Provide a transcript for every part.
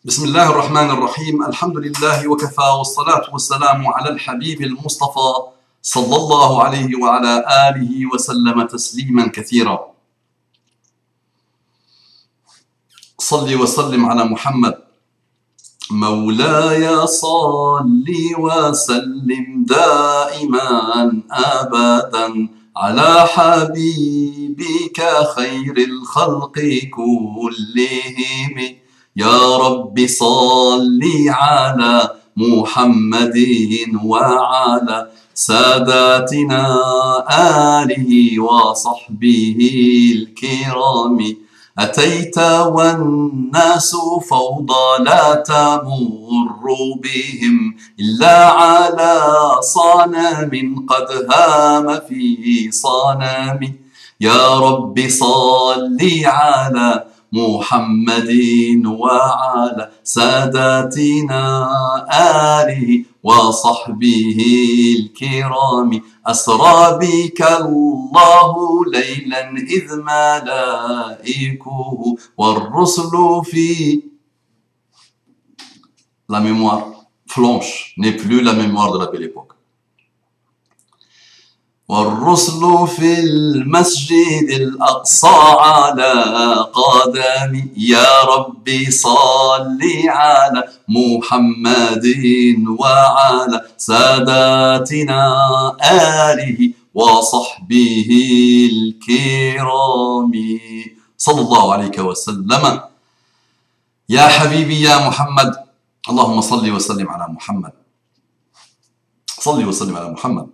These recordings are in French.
بسم الله الرحمن الرحيم الحمد لله وكفى والصلاة والسلام على الحبيب المصطفى صلى الله عليه وعلى آله وسلم تسليما كثيرا. صل وسلم على محمد. مولاي صل وسلم دائما أبدا على حبيبك خير الخلق كلهم. يا رب صل على محمد وعلى ساداتنا آله وصحبه الكرام. أتيت والناس فوضى لا تمر بهم إلا على صنم قد هام في صنم. يا رب صل على محمد وعلى ساداتنا آله وصحبه الكرام. أسرى بك الله ليلا إذ ملائكه والرسل في la mémoire flanche n'est plus la mémoire de la belle époque. والرسل في المسجد الأقصى على قدم. يا ربي صل على محمد وعلى ساداتنا آله وصحبه الكرام. صلى الله عليك وسلم. يا حبيبي يا محمد، اللهم صل وسلم على محمد. صل وسلم على محمد.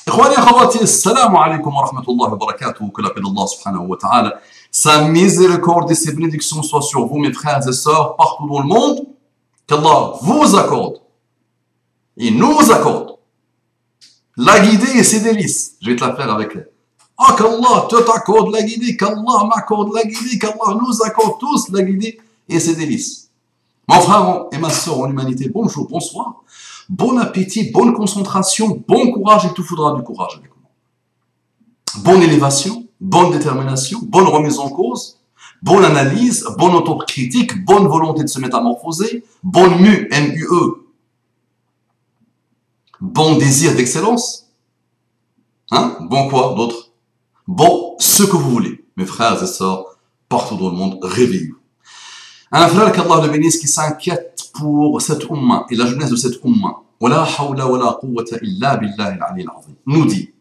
إخواني أخواتي، السلام عليكم ورحمة الله وبركاته. Que la paix d'Allah subhanahu wa ta'ala, sa miséricorde et ses bénédictions soient sur vous, mes frères et sœurs, partout dans le monde. Qu'Allah vous accorde et nous accorde la guidée et ses délices. Je vais te la faire avec elle. Ah, qu'Allah te t'accorde la guidée, qu'Allah m'accorde la guidée, qu'Allah nous accorde tous la guidée et ses délices. Mon frère et ma sœur en humanité, bonjour, bonsoir. Bon appétit, bonne concentration, bon courage, il te faudra du courage avec moi. Bonne élévation, bonne détermination, bonne remise en cause, bonne analyse, bonne autocritique, bonne volonté de se métamorphoser, bonne MUE, bon désir d'excellence. Hein? Bon quoi d'autre? Bon, ce que vous voulez, mes frères et sœurs, partout dans le monde, réveillez-vous. Un frère qu'Allah le bénisse qui s'inquiète pour cette umma et la jeunesse de cette umma, wala hawla wala quwwata illa billahi al-ali al-azim, nous dit,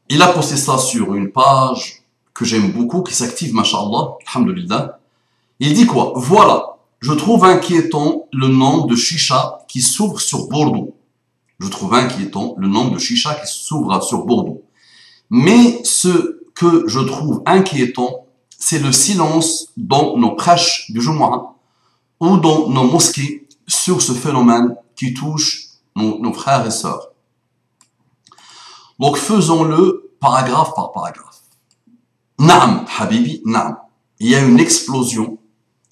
il a posté ça sur une page que j'aime beaucoup, qui s'active, masha'Allah, alhamdulillah. Il dit quoi? Voilà, je trouve inquiétant le nombre de chichas qui s'ouvrent sur Bordeaux. Je trouve inquiétant le nombre de chichas qui s'ouvrent sur Bordeaux. Mais ce que je trouve inquiétant, c'est le silence dans nos prêches du Jumu'ah ou dans nos mosquées sur ce phénomène qui touche nos frères et sœurs. Donc faisons-le paragraphe par paragraphe. Naam, Habibi, naam. Il y a une explosion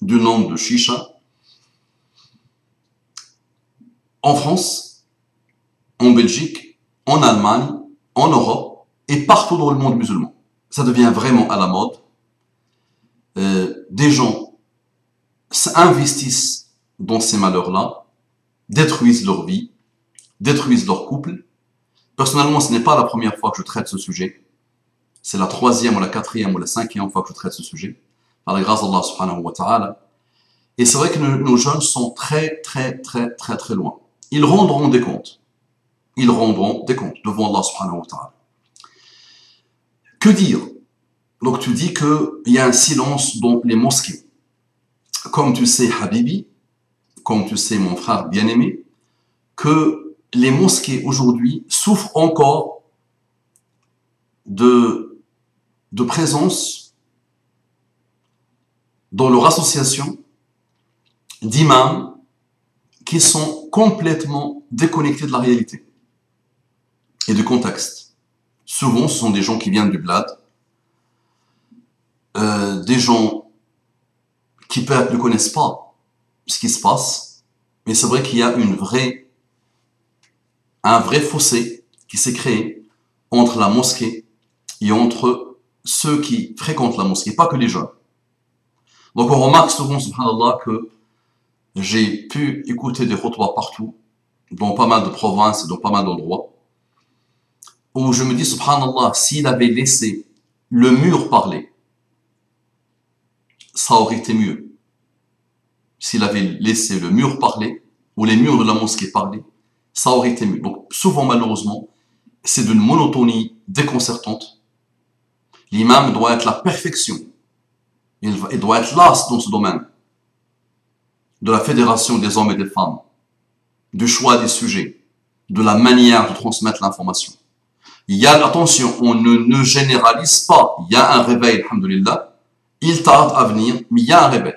du nombre de chicha en France, en Belgique, en Allemagne, en Europe et partout dans le monde musulman. Ça devient vraiment à la mode. Des gens s'investissent dans ces malheurs-là, détruisent leur vie, détruisent leur couple. Personnellement, ce n'est pas la première fois que je traite ce sujet. C'est la troisième ou la quatrième ou la cinquième fois que je traite ce sujet, par la grâce d'Allah subhanahu wa ta'ala. Et c'est vrai que nos jeunes sont très loin. Ils rendront des comptes. Ils rendront des comptes devant Allah subhanahu wa ta'ala. Que dire? Donc tu dis qu'il y a un silence dans les mosquées. Comme tu sais, Habibi, comme tu sais, mon frère bien-aimé, que les mosquées aujourd'hui souffrent encore de présence dans leur association d'imams qui sont complètement déconnectés de la réalité et du contexte. Souvent, ce sont des gens qui viennent du bled, des gens qui peut-être ne connaissent pas ce qui se passe, mais c'est vrai qu'il y a un vrai fossé qui s'est créé entre la mosquée et entre ceux qui fréquentent la mosquée, pas que les jeunes. Donc on remarque souvent, subhanallah, que j'ai pu écouter des khutbahs partout, dans pas mal de provinces et dans pas mal d'endroits, où je me dis, subhanallah, s'il avait laissé le mur parler, ça aurait été mieux. S'il avait laissé le mur parler, ou les murs de la mosquée parler, ça aurait été mieux. Donc souvent, malheureusement, c'est d'une monotonie déconcertante. L'imam doit être la perfection. Il doit être l'as dans ce domaine. De la fédération des hommes et des femmes, du choix des sujets, de la manière de transmettre l'information. Il y a, attention, on ne généralise pas. Il y a un réveil, alhamdoulilah. Il tarde à venir, mais il y a un réveil.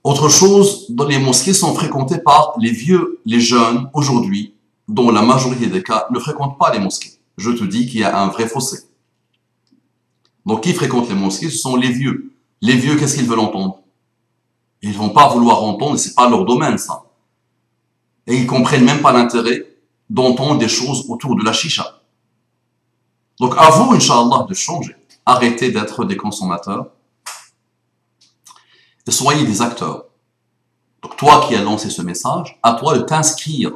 Autre chose, les mosquées sont fréquentées par les vieux, les jeunes, aujourd'hui, dont la majorité des cas ne fréquentent pas les mosquées. Je te dis qu'il y a un vrai fossé. Donc, qui fréquente les mosquées? Ce sont les vieux. Les vieux, qu'est-ce qu'ils veulent entendre? Ils vont pas vouloir entendre, c'est pas leur domaine, ça. Et ils comprennent même pas l'intérêt d'entendre des choses autour de la chicha. Donc, à vous, Inch'Allah, de changer. Arrêtez d'être des consommateurs. Et soyez des acteurs. Donc, toi qui as lancé ce message, à toi de t'inscrire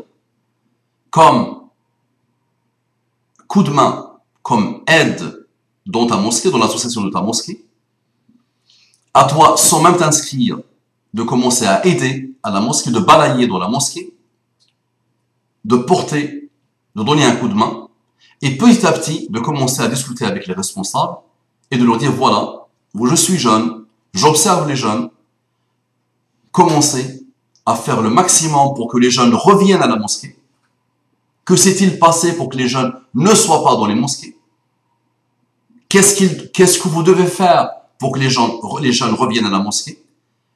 comme coup de main, comme aide dans ta mosquée, dans l'association de ta mosquée. À toi, sans même t'inscrire, de commencer à aider à la mosquée, de balayer dans la mosquée, de porter, de donner un coup de main, et petit à petit, de commencer à discuter avec les responsables et de leur dire, voilà, je suis jeune, j'observe les jeunes, commencez à faire le maximum pour que les jeunes reviennent à la mosquée. Que s'est-il passé pour que les jeunes ne soient pas dans les mosquées? Qu'est-ce que vous devez faire pour que les jeunes reviennent à la mosquée?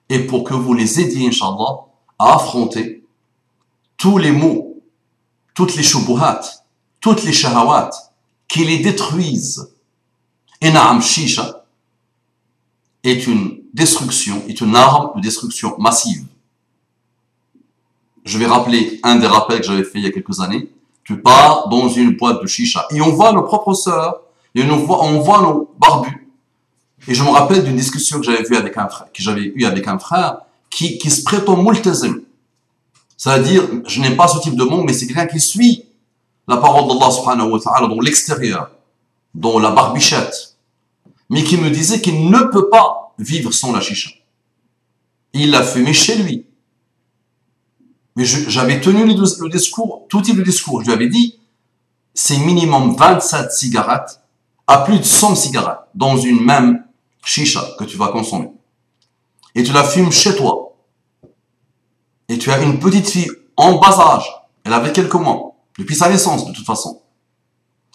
Et pour que vous les aidiez, Inch'Allah, à affronter tous les maux, toutes les shubuhat, toutes les shahawat qui les détruisent. Et Naam Shisha est une destruction, est une arme de destruction massive. Je vais rappeler un des rappels que j'avais fait il y a quelques années. Tu pars dans une boîte de chicha et on voit nos propres sœurs, et on voit nos barbus. Et je me rappelle d'une discussion que j'avais eue avec un frère, qui se prétend multazim. C'est-à-dire, je n'aime pas ce type de mot, mais c'est quelqu'un qui suit la parole d'Allah subhanahu wa ta'ala dans l'extérieur, dans la barbichette, mais qui me disait qu'il ne peut pas vivre sans la chicha. Il l'a fumé chez lui. Mais j'avais tenu le discours, tout type de discours. Je lui avais dit, c'est minimum 27 cigarettes à plus de 100 cigarettes dans une même chicha que tu vas consommer. Et tu la fumes chez toi. Et tu as une petite fille en bas âge. Elle avait quelques mois, depuis sa naissance de toute façon.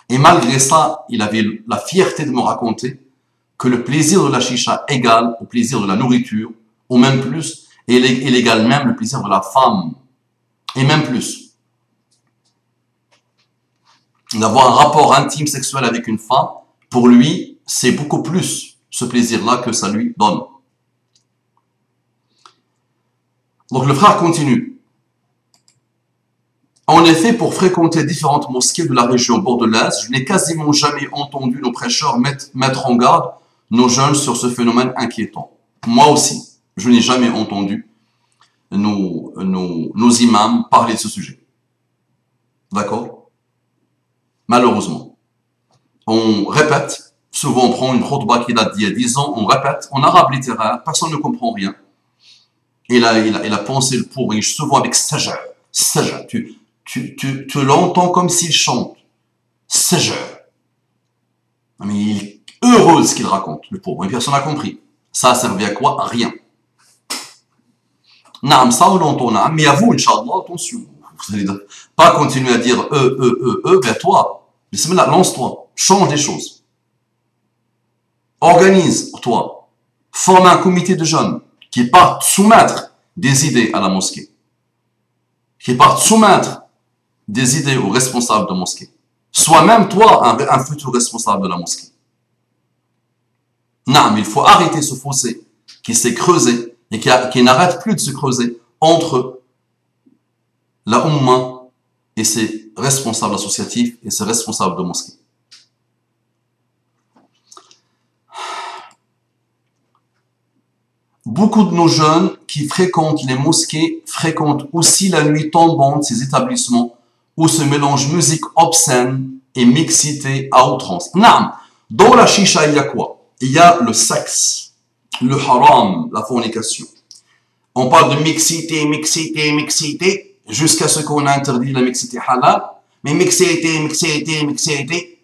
Et malgré ça, il avait la fierté de me raconter que le plaisir de la chicha égale au plaisir de la nourriture, ou même plus, et il égale même le plaisir de la femme. Et même plus. D'avoir un rapport intime sexuel avec une femme, pour lui, c'est beaucoup plus ce plaisir-là que ça lui donne. Donc le frère continue. En effet, pour fréquenter différentes mosquées de la région bordelaise, je n'ai quasiment jamais entendu nos prêcheurs mettre en garde nos jeunes sur ce phénomène inquiétant. Moi aussi, je n'ai jamais entendu nos imams parler de ce sujet. D'accord? Malheureusement. On répète, souvent on prend une khutbah qui date d'il y a 10 ans, on répète, en arabe littéraire, personne ne comprend rien. Et là, il a pensé le pourri, souvent avec saja. Saja. Tu l'entends comme s'il chante. Saja. Mais il est heureux de ce qu'il raconte, le pauvre. Et personne n'a compris. Ça a servi à quoi? À rien. Naam, ça on l'entend, naam. Mais à vous, Inch'Allah, attention. Vous allez pas continuer à dire ben toi, bismillah, lance-toi, change les choses. Organise-toi. Forme un comité de jeunes qui partent soumettre des idées à la mosquée. Qui partent soumettre des idées aux responsables de mosquée. Sois même toi un futur responsable de la mosquée. Non, mais il faut arrêter ce fossé qui s'est creusé et qui n'arrête plus de se creuser entre la Ummah et ses responsables associatifs et ses responsables de mosquée. beaucoup de nos jeunes qui fréquentent les mosquées fréquentent aussi la nuit tombante ces établissements où se mélange musique obscène et mixité à outrance. Non, dans la chicha, il y a quoi? Il y a le sexe, le haram, la fornication. On parle de mixité, mixité, mixité, jusqu'à ce qu'on a interdit la mixité halal. Mais mixité, mixité, mixité,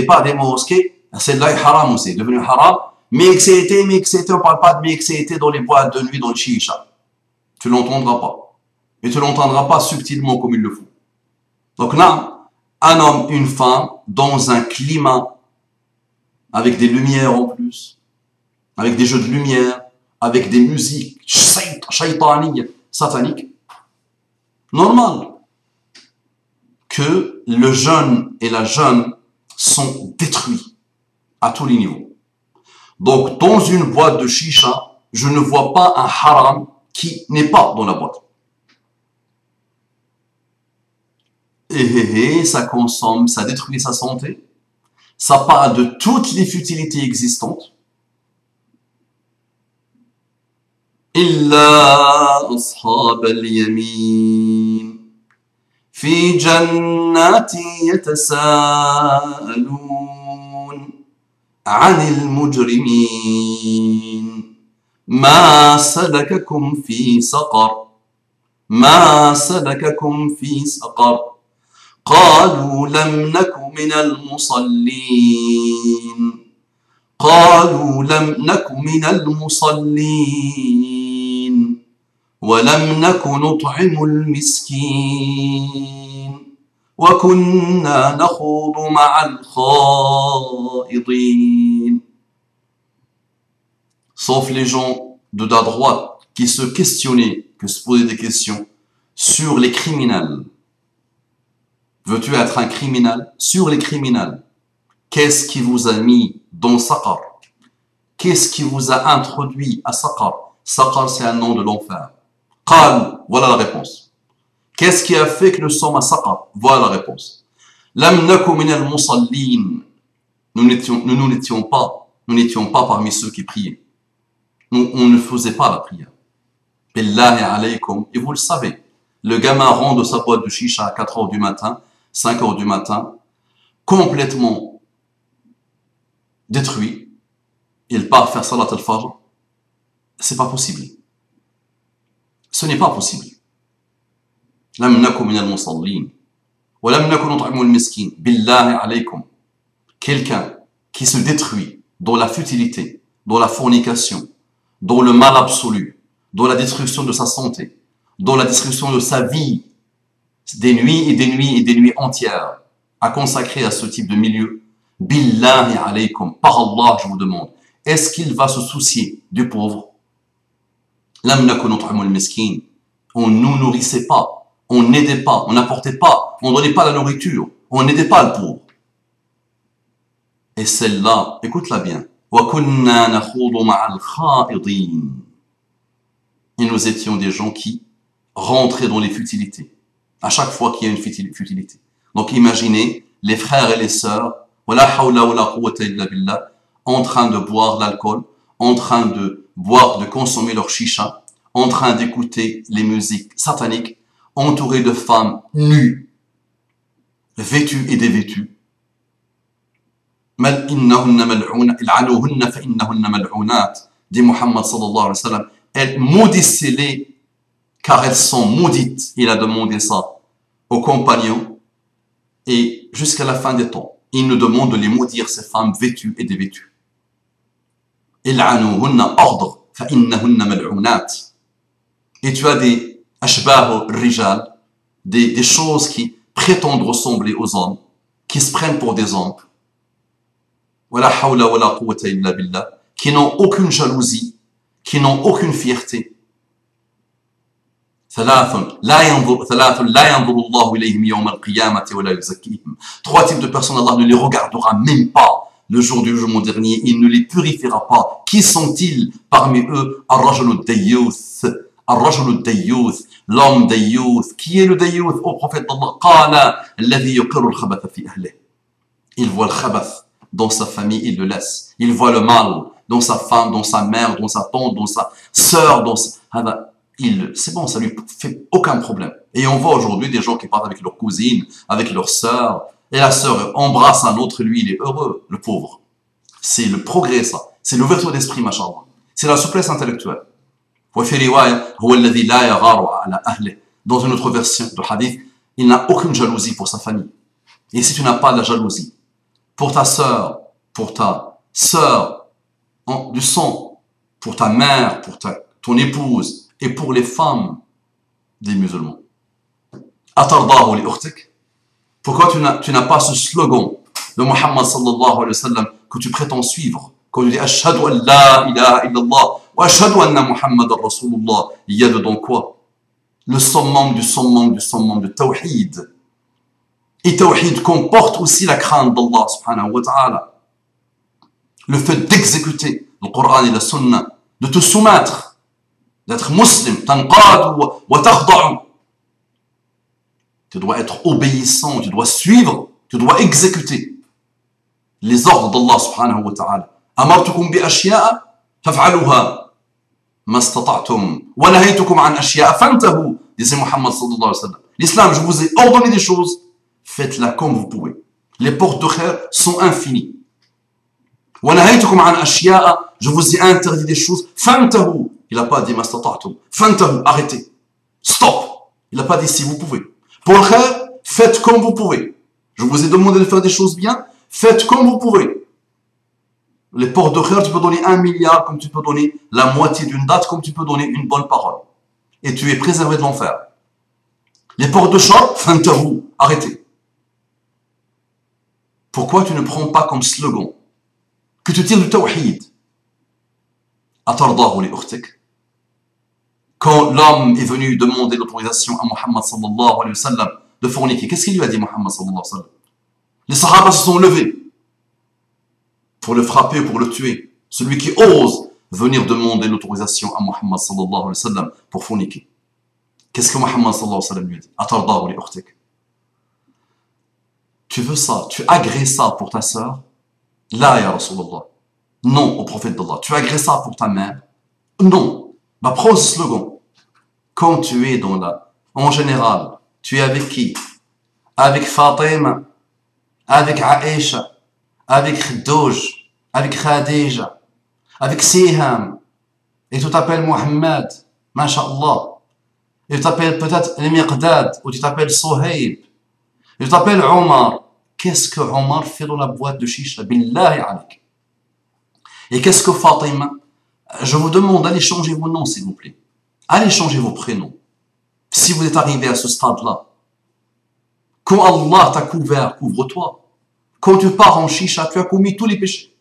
pas des mosquées, celle-là est haram aussi, devenu haram. Mixité, mixité, on ne parle pas de mixité dans les boîtes de nuit, dans le chicha. Tu ne l'entendras pas. Et tu ne l'entendras pas subtilement comme il le faut. Donc là, un homme, une femme, dans un climat, avec des lumières en plus, avec des jeux de lumière, avec des musiques shaytaniques, sataniques, normal que le jeune et la jeune sont détruits à tous les niveaux. Donc, dans une boîte de chicha, je ne vois pas un haram qui n'est pas dans la boîte. Et ça consomme, ça détruit sa santé, ça parle de toutes les futilités existantes. إلا أصحاب اليمين في جنات يتساءلون عن المجرمين ما سلككم في سقر ما سلككم في سقر قالوا لم نك من المصلين قالوا لم نك من المصلين ولم نك نطعم المسكين وكنا نخوض مع الخائضين. Sauf les gens de la droite qui se questionnaient, qui se posaient des questions sur les criminels. Veux-tu être un criminel? Sur les criminels. Qu'est-ce qui vous a mis dans Saqar? Qu'est-ce qui vous a introduit à Saqar? Saqar, c'est un nom de l'enfer. Qal, voilà la réponse. Qu'est-ce qui a fait que nous sommes à Saqar? Voilà la réponse. Lam naku min al-musallin. Nous n'étions pas parmi ceux qui priaient. On ne faisait pas la prière. Billahi alaykum. Et vous le savez, le gamin rentre de sa boîte de chicha à 4 heures du matin, 5 heures du matin, complètement détruit. Il part faire salat al-fajr. C'est pas possible. Ce n'est pas possible. Lam naku min al-musallin. Wa lam naku nut'imu al-miskin. Billahi alaykum. Quelqu'un qui se détruit dans la futilité, dans la fornication, dans le mal absolu, dans la destruction de sa santé, dans la destruction de sa vie, des nuits et des nuits et des nuits entières à consacrer à ce type de milieu. Billahi alaykum. Par Allah, je vous demande, est-ce qu'il va se soucier du pauvre? Lam naku nut'imu al-miskin. On ne nous nourrissait pas, on n'aidait pas, on n'apportait pas, on ne donnait pas la nourriture, on n'aidait pas le pauvre. Et celle-là, écoute-la bien. وَكُنَّا نَخُوضُ مَعَ الْخَائِضِينَ. Et nous étions des gens qui rentraient dans les futilités. À chaque fois qu'il y a une futilité. Donc imaginez les frères et les sœurs, وَلَا حَوْلَ وَلَا قُوَّةَ إِلَّا بِاللَّهِ, en train de boire l'alcool, en train de boire, de consommer leur chicha, en train d'écouter les musiques sataniques, entourés de femmes nues, vêtues et dévêtues. Dit Muhammad sallallahu alayhi wa sallam, maudissez-les car elles sont maudites. Il a demandé ça aux compagnons et jusqu'à la fin des temps, il nous demande de les maudire, ces femmes vêtues et dévêtues. Ordre, et tu as des ashbah rijal, des choses qui prétendent ressembler aux hommes, qui se prennent pour des hommes, qui n'ont aucune jalousie, qui n'ont aucune fierté. Trois types de personnes, Allah ne les regardera même pas le jour du jugement dernier, il ne les purifiera pas. Qui sont-ils parmi eux? L'homme dayyouth. Qui est le dayyouth? Au prophète d'Allah, il voit le khabath dans sa famille, il le laisse. Il voit le mal dans sa femme, dans sa mère, dans sa tante, dans sa sœur, c'est bon, ça lui fait aucun problème. Et on voit aujourd'hui des gens qui partent avec leur cousine, avec leur sœur, et la sœur embrasse un autre, lui, il est heureux, le pauvre. C'est le progrès, ça. C'est l'ouverture d'esprit, machallah. C'est la souplesse intellectuelle. Dans une autre version de hadith, il n'a aucune jalousie pour sa famille. Et si tu n'as pas de la jalousie pour ta sœur du sang, pour ta mère, pour ton épouse et pour les femmes des musulmans. Atardahu li ukhtik. Pourquoi tu n'as pas ce slogan de Muhammad sallallahu alayhi wa sallam que tu prétends suivre quand tu dis Ashhadu an la ilaha illallah wa ashhadu anna Muhammadan Rasulullah? Il y a dedans quoi? Le summum du tawhid. Et tawhid comporte aussi la crainte d'Allah subhanahu wa ta'ala. Le fait d'exécuter le Coran et la Sunna, de te soumettre, d'être musulman, tanqad wa takhda'u. Tu dois être obéissant, tu dois suivre, tu dois exécuter les ordres d'Allah subhanahu wa ta'ala. Amartukum bi ashya'a faf'aluha ma istata'tum wa nahaytukum an ashya'a fantahu, disait Muhammad sallallahu alayhi wa sallam. L'islam, je vous ai ordonné des choses, faites-la comme vous pouvez. Les portes de khair sont infinies. Wa nahaytukum an ashya'a, je vous ai interdit des choses, fantahu. Il n'a pas dit ma istata'tum, fantahu, arrêtez. Stop. Il n'a pas dit si vous pouvez. Pour le khair, faites comme vous pouvez. Je vous ai demandé de faire des choses bien, faites comme vous pouvez. Les portes de khair, tu peux donner 1 milliard, comme tu peux donner la moitié d'une date, comme tu peux donner une bonne parole. Et tu es préservé de l'enfer. Les portes de shar, fantahu, arrêtez. Pourquoi tu ne prends pas comme slogan que tu tires du tawhid? Atardahu li ukhtik. Quand l'homme est venu demander l'autorisation à Muhammad sallallahu alayhi wa sallam de forniquer, qu'est-ce qu'il lui a dit Muhammad sallallahu alayhi wa sallam? Les sahaba se sont levés pour le frapper, pour le tuer. Celui qui ose venir demander l'autorisation à Muhammad sallallahu alayhi wa sallam pour forniquer. Qu'est-ce que Muhammad sallallahu alayhi wa sallam lui a dit? Atardahu li ukhtik. Tu veux ça? Tu agrées ça pour ta sœur? La ya Rasulallah. Non au prophète d'Allah. Tu agrées ça pour ta mère? Non. Bah prends ce slogan. Quand tu es en général, tu es avec qui? Avec Fatima, avec Aïcha, avec Khadouj, avec Khadija, avec Siham, et tu t'appelles Mohammed, masha'Allah, et tu t'appelles peut-être le Miqdad, ou tu t'appelles Sohaib, et tu t'appelles Omar. Qu'est-ce que Omar fait dans la boîte de chicha? Billahi alik. Et qu'est-ce que Fatima? Je vous demande d'aller changer vos noms, s'il vous plaît. Allez changer vos prénoms. Si vous êtes arrivé à ce stade-là, quand Allah t'a couvert, couvre-toi. Quand tu pars en chicha, tu as commis tous les péchés.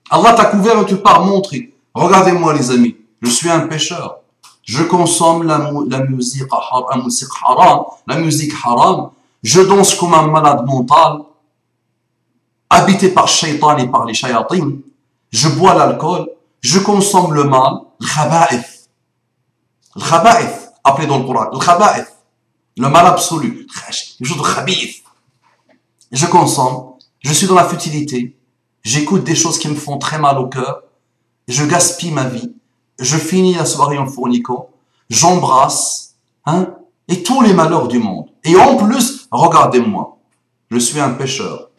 Allah t'a couvert et tu pars montrer. Regardez-moi les amis, je suis un pécheur. Je consomme la musique haram, la musique haram. Je danse comme un malade mental, habité par shaitan et par les shayatin. Je bois l'alcool, je consomme le mal, le khaba'ith. Le khaba'ith, appelé dans le Coran, le khaba'ith, le mal absolu, les choses de khabith. Je consomme, je suis dans la futilité, j'écoute des choses qui me font très mal au cœur, je gaspille ma vie, je finis la soirée en fourniquant, j'embrasse, et tous les malheurs du monde. Et en plus, regardez-moi, je suis un pécheur.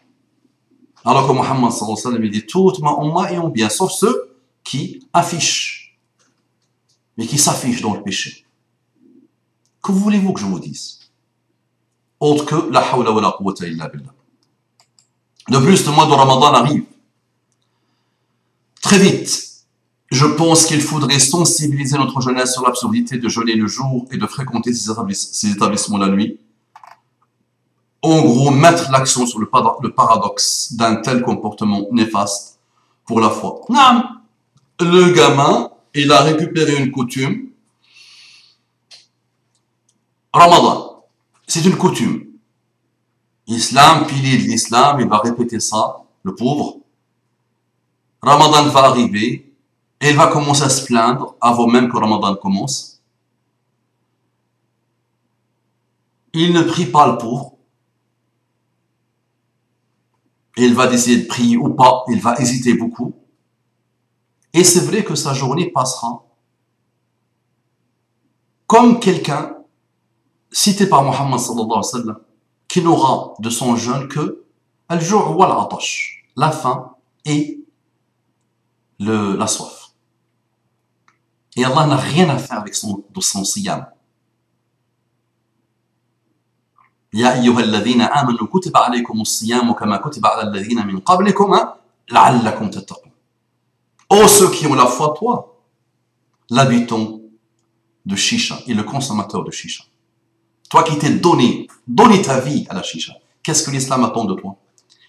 Alors que Muhammad sallallahu alayhi wa sallam dit toute ma umma est en bien, sauf ceux qui affichent, mais qui s'affichent dans le péché. Que voulez-vous que je vous dise? Autre que la hawla wa la quwwata illa billah. De plus, le mois de Ramadan arrive. Très vite. Je pense qu'il faudrait sensibiliser notre jeunesse sur l'absurdité de jeûner le jour et de fréquenter ces établissements la nuit. En gros, mettre l'accent sur le paradoxe d'un tel comportement néfaste pour la foi. Non. Le gamin, il a récupéré une coutume. Ramadan, c'est une coutume. Islam, pilier de l'islam, il va répéter ça, le pauvre. Ramadan va arriver. Et il va commencer à se plaindre avant même que Ramadan commence. Il ne prie pas le pauvre. Il va décider de prier ou pas. Il va hésiter beaucoup. Et c'est vrai que sa journée passera comme quelqu'un cité par Mohammed sallallahu alayhi wa sallam, qui n'aura de son jeûne que al-ju' wal-'atash, la faim et la soif. Et Allah n'a rien à faire avec son siyam. Ya ayyuhalladhina amanu kutiba alaykumus siyam kama kutiba ala alladhina min qablikum la'allakum tattaqun. Oh ceux qui ont la foi, toi, l'habitant de chicha et le consommateur de chicha. Toi qui t'es donné ta vie à la chicha. Qu'est-ce que l'islam attend de toi?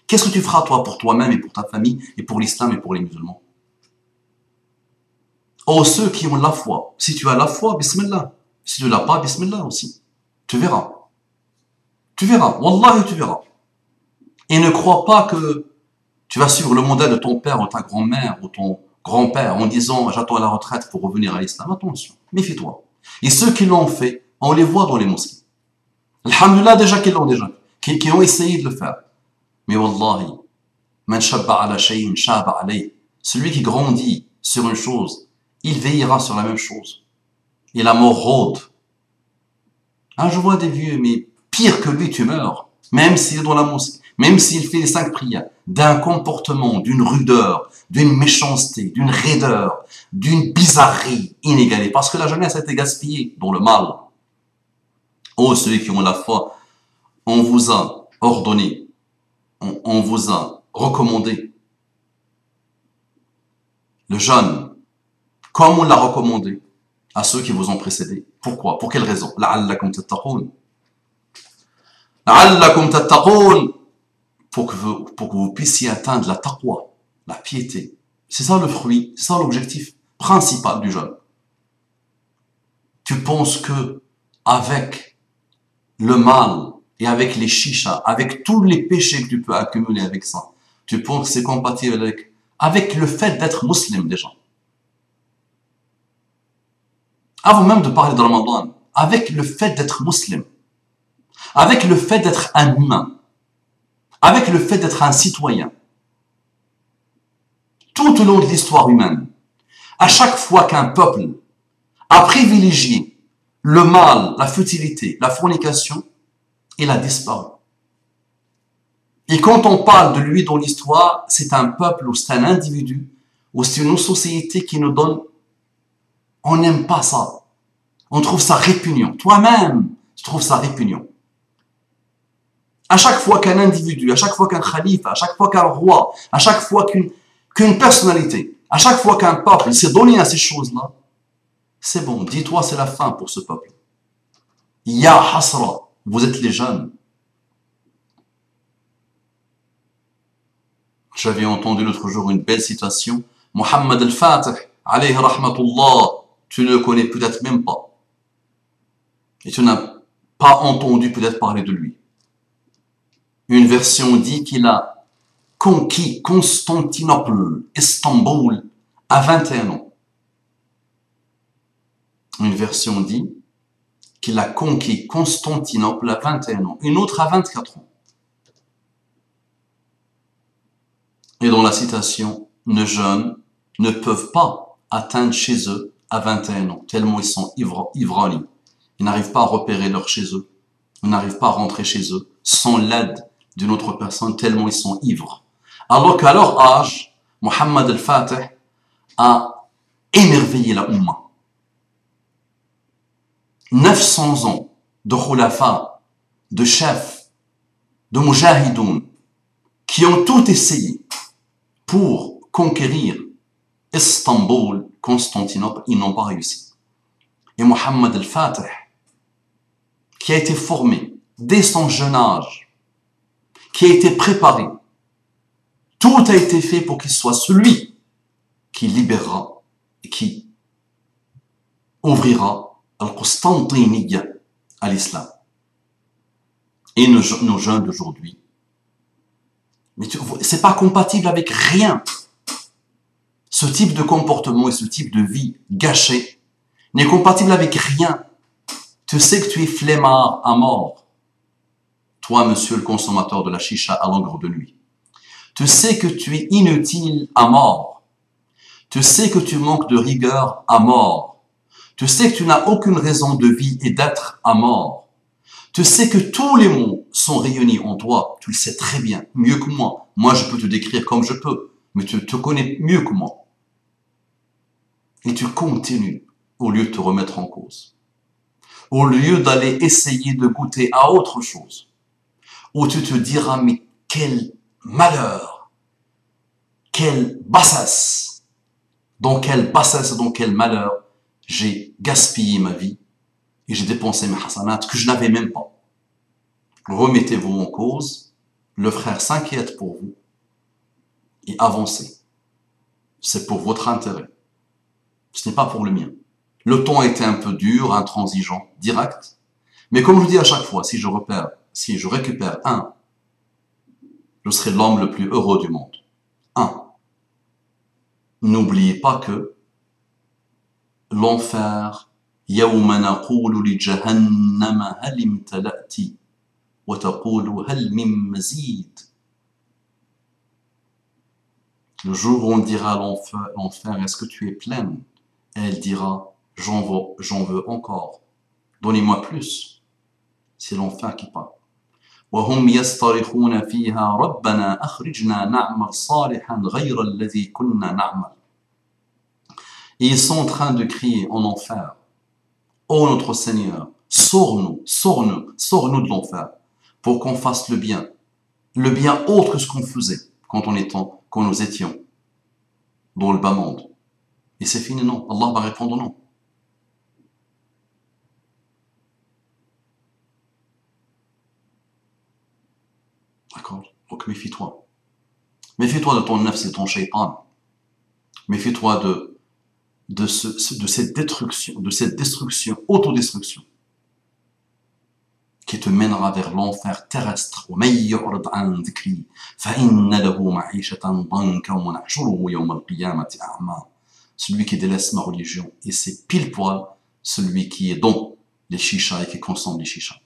Qu'est-ce que tu feras toi pour toi-même et pour ta famille et pour l'islam et pour les musulmans? Oh ceux qui ont la foi. Si tu as la foi, bismillah. Si tu ne l'as pas, bismillah aussi. Tu verras. Tu verras. Wallahi, tu verras. Et ne crois pas que tu vas suivre le modèle de ton père ou ta grand-mère ou ton grand-père en disant j'attends la retraite pour revenir à l'islam. Attention, méfie-toi. Et ceux qui l'ont fait, on les voit dans les mosquées. Alhamdulillah, déjà qu'ils l'ont déjà, qui ont essayé de le faire. Mais wallahi, man shabba ala shay'in shaba alayh. Celui qui grandit sur une chose, il veillera sur la même chose. Et la mort rôde. Ah, je vois des vieux, mais pire que lui, tu meurs. Même s'il est dans la mosquée, même s'il fait les 5 prières, d'un comportement, d'une rudeur, d'une méchanceté, d'une raideur, d'une bizarrerie inégalée. Parce que la jeunesse a été gaspillée dans le mal. Oh, ceux qui ont la foi, on vous a ordonné, on vous a recommandé le jeûne, comme on l'a recommandé à ceux qui vous ont précédé. Pourquoi? Pour quelle raison? La'allakum tattaqoun. La'allakum tattaqoun. Pour que vous puissiez atteindre la taqwa, la piété. C'est ça le fruit, c'est ça l'objectif principal du jeûne. Tu penses que avec le mal et avec les chichas, avec tous les péchés que tu peux accumuler avec ça, tu penses que c'est compatible avec le fait d'être musulman déjà. Avant même de parler de Ramadan, avec le fait d'être musulman, avec le fait d'être un humain, avec le fait d'être un citoyen. Tout au long de l'histoire humaine, à chaque fois qu'un peuple a privilégié le mal, la futilité, la fornication, il a disparu. Et quand on parle de lui dans l'histoire, c'est un peuple ou c'est un individu ou c'est une société qui nous donne, on n'aime pas ça. On trouve ça répugnant. Toi-même, tu trouves ça répugnant. À chaque fois qu'un individu, à chaque fois qu'un khalife, à chaque fois qu'un roi, à chaque fois qu'une personnalité, à chaque fois qu'un peuple s'est donné à ces choses-là, c'est bon, dis-toi, c'est la fin pour ce peuple. Ya hasra, vous êtes les jeunes. J'avais entendu l'autre jour une belle citation. Mohammed al-Fatih, alayhi rahmatullah, tu ne le connais peut-être même pas. Et tu n'as pas entendu peut-être parler de lui. Une version dit qu'il a conquis Constantinople, Istanbul, à 21 ans. Une version dit qu'il a conquis Constantinople à 21 ans. Une autre à 24 ans. Et dans la citation, les jeunes ne peuvent pas atteindre chez eux à 21 ans, tellement ils sont ivrognes. Ils n'arrivent pas à repérer l'heure chez eux. Ils n'arrivent pas à rentrer chez eux sans l'aide d'une autre personne, tellement ils sont ivres. Alors qu'à leur âge, Mohammed al-Fatih a émerveillé la Ummah. 900 ans de khulafa, de chefs, de mujahidoun, qui ont tout essayé pour conquérir Istanbul, Constantinople, ils n'ont pas réussi. Et Mohammed al-Fatih, qui a été formé dès son jeune âge, qui a été préparé, tout a été fait pour qu'il soit celui qui libérera et qui ouvrira al-Constantiniya à l'islam. Et nos jeunes d'aujourd'hui, mais c'est pas compatible avec rien. Ce type de comportement et ce type de vie gâchée n'est compatible avec rien. Tu sais que tu es flemmard à mort. Toi, monsieur le consommateur de la chicha à longueur de nuit. Tu sais que tu es inutile à mort. Tu sais que tu manques de rigueur à mort. Tu sais que tu n'as aucune raison de vie et d'être à mort. Tu sais que tous les mots sont réunis en toi. Tu le sais très bien, mieux que moi. Moi, je peux te décrire comme je peux, mais tu te connais mieux que moi. Et tu continues au lieu de te remettre en cause. Au lieu d'aller essayer de goûter à autre chose. Où tu te diras, mais quel malheur, quelle bassesse, dans quelle bassesse, dans quel malheur j'ai gaspillé ma vie et j'ai dépensé mes hasanats que je n'avais même pas. Remettez-vous en cause, le frère s'inquiète pour vous et avancez. C'est pour votre intérêt. Ce n'est pas pour le mien. Le ton était un peu dur, intransigeant, direct. Mais comme je dis à chaque fois, si je récupère un, je serai l'homme le plus heureux du monde. Un. N'oubliez pas que l'enfer, يَوْمَ نَقُولُ لِجَهَنَّمَ هَلِ امْتَلَأْتِ وَتَقُولُ هَلْ مِن مَزِيدٍ. Le jour où on dira à l'enfer, est-ce que tu es pleine? Elle dira, j'en veux encore. Donnez-moi plus. C'est l'enfer qui parle. وهم يصطرخون فيها ربنا أخرجنا نعمل صالحا غير الذي كنا نعمل. Et ils sont en train de crier en enfer. Ô notre Seigneur, sors-nous de l'enfer, pour qu'on fasse le bien autre que ce qu'on faisait quand nous étions dans le bas monde. Et c'est fini, non. Allah va répondre non. D'accord? Donc méfie-toi. Méfie-toi de ton nafs et ton shaitan. Méfie-toi de cette destruction, autodestruction, qui te mènera vers l'enfer terrestre. Celui qui délaisse ma religion, et c'est pile poil celui qui est dans les chichas et qui consomme les chichas.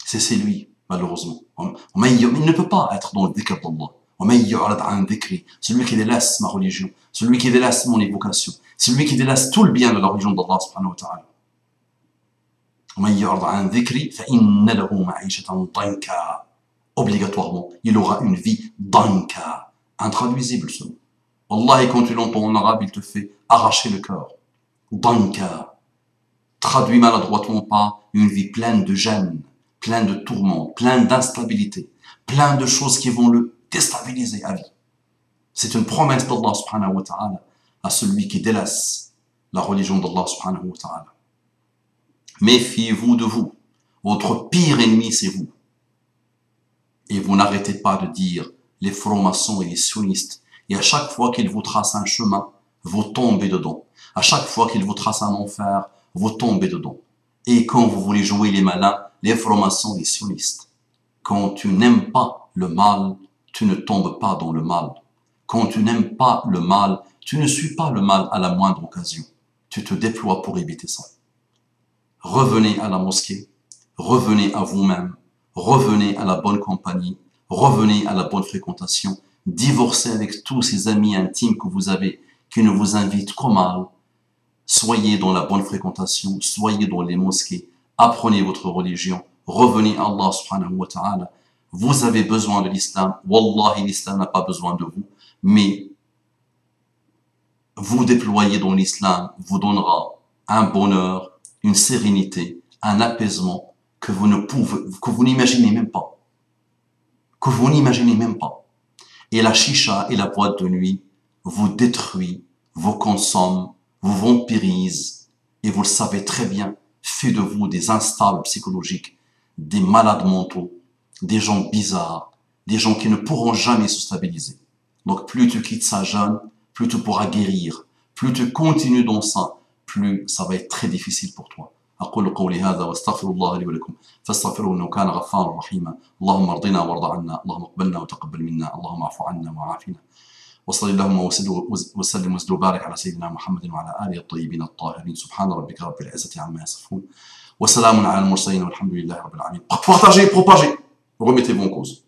C'est lui, malheureusement. Il ne peut pas être dans le dhikr d'Allah. Celui qui délaisse ma religion, celui qui délaisse mon évocation, celui qui délaisse tout le bien de la religion d'Allah subhanahu wa ta'ala. Obligatoirement, il aura une vie danka, intraduisible ce mot. Wallahi, quand tu l'entends en arabe, il te fait arracher le cœur. Danka, traduit maladroitement par une vie pleine de gêne, pleine de tourments, pleine d'instabilité, plein de choses qui vont le déstabiliser à vie. C'est une promesse d'Allah subhanahu wa ta'ala à celui qui délaisse la religion d'Allah subhanahu wa ta'ala. Méfiez-vous de vous. Votre pire ennemi, c'est vous. Et vous n'arrêtez pas de dire les francs-maçons et les sionistes. Et à chaque fois qu'ils vous tracent un chemin, vous tombez dedans. À chaque fois qu'ils vous tracent un enfer, vous tombez dedans. Et quand vous voulez jouer les malins, les francs-maçons et les sionistes, quand tu n'aimes pas le mal, tu ne tombes pas dans le mal. Quand tu n'aimes pas le mal, tu ne suis pas le mal à la moindre occasion. Tu te déploies pour éviter ça. Revenez à la mosquée, revenez à vous-même, revenez à la bonne compagnie, revenez à la bonne fréquentation, divorcez avec tous ces amis intimes que vous avez qui ne vous invitent qu'au mal. Soyez dans la bonne fréquentation, soyez dans les mosquées, apprenez votre religion, revenez à Allah subhanahu wa ta'ala. Vous avez besoin de l'islam. Wallahi, l'islam n'a pas besoin de vous. Mais vous déployer dans l'islam vous donnera un bonheur, une sérénité, un apaisement que vous n'imaginez même pas. Que vous n'imaginez même pas. Et la chicha et la boîte de nuit vous détruit, vous consomme, vous vampirise. Et vous le savez très bien, fait de vous des instables psychologiques, des malades mentaux, des gens bizarres, des gens qui ne pourront jamais se stabiliser. Donc plus tu quittes ça jeune, plus tu pourras guérir. Plus tu continues dans ça, plus ça va être très difficile pour toi. أقول قولي هذا واستغفر الله لي ولكم فاستغفروه إنه كان غفارا رحيما. اللهم ارضنا وارض عنا، اللهم اقبلنا وتقبل منا، اللهم اعف عنا وعافنا. وصلى اللهم وسلم وبارك على سيدنا محمد وعلى آله الطيبين الطاهرين. سبحان ربك رب العزة عما يصفون وسلام على المرسلين والحمد لله رب العالمين. Partagez, propagez, remettez-vous en cause.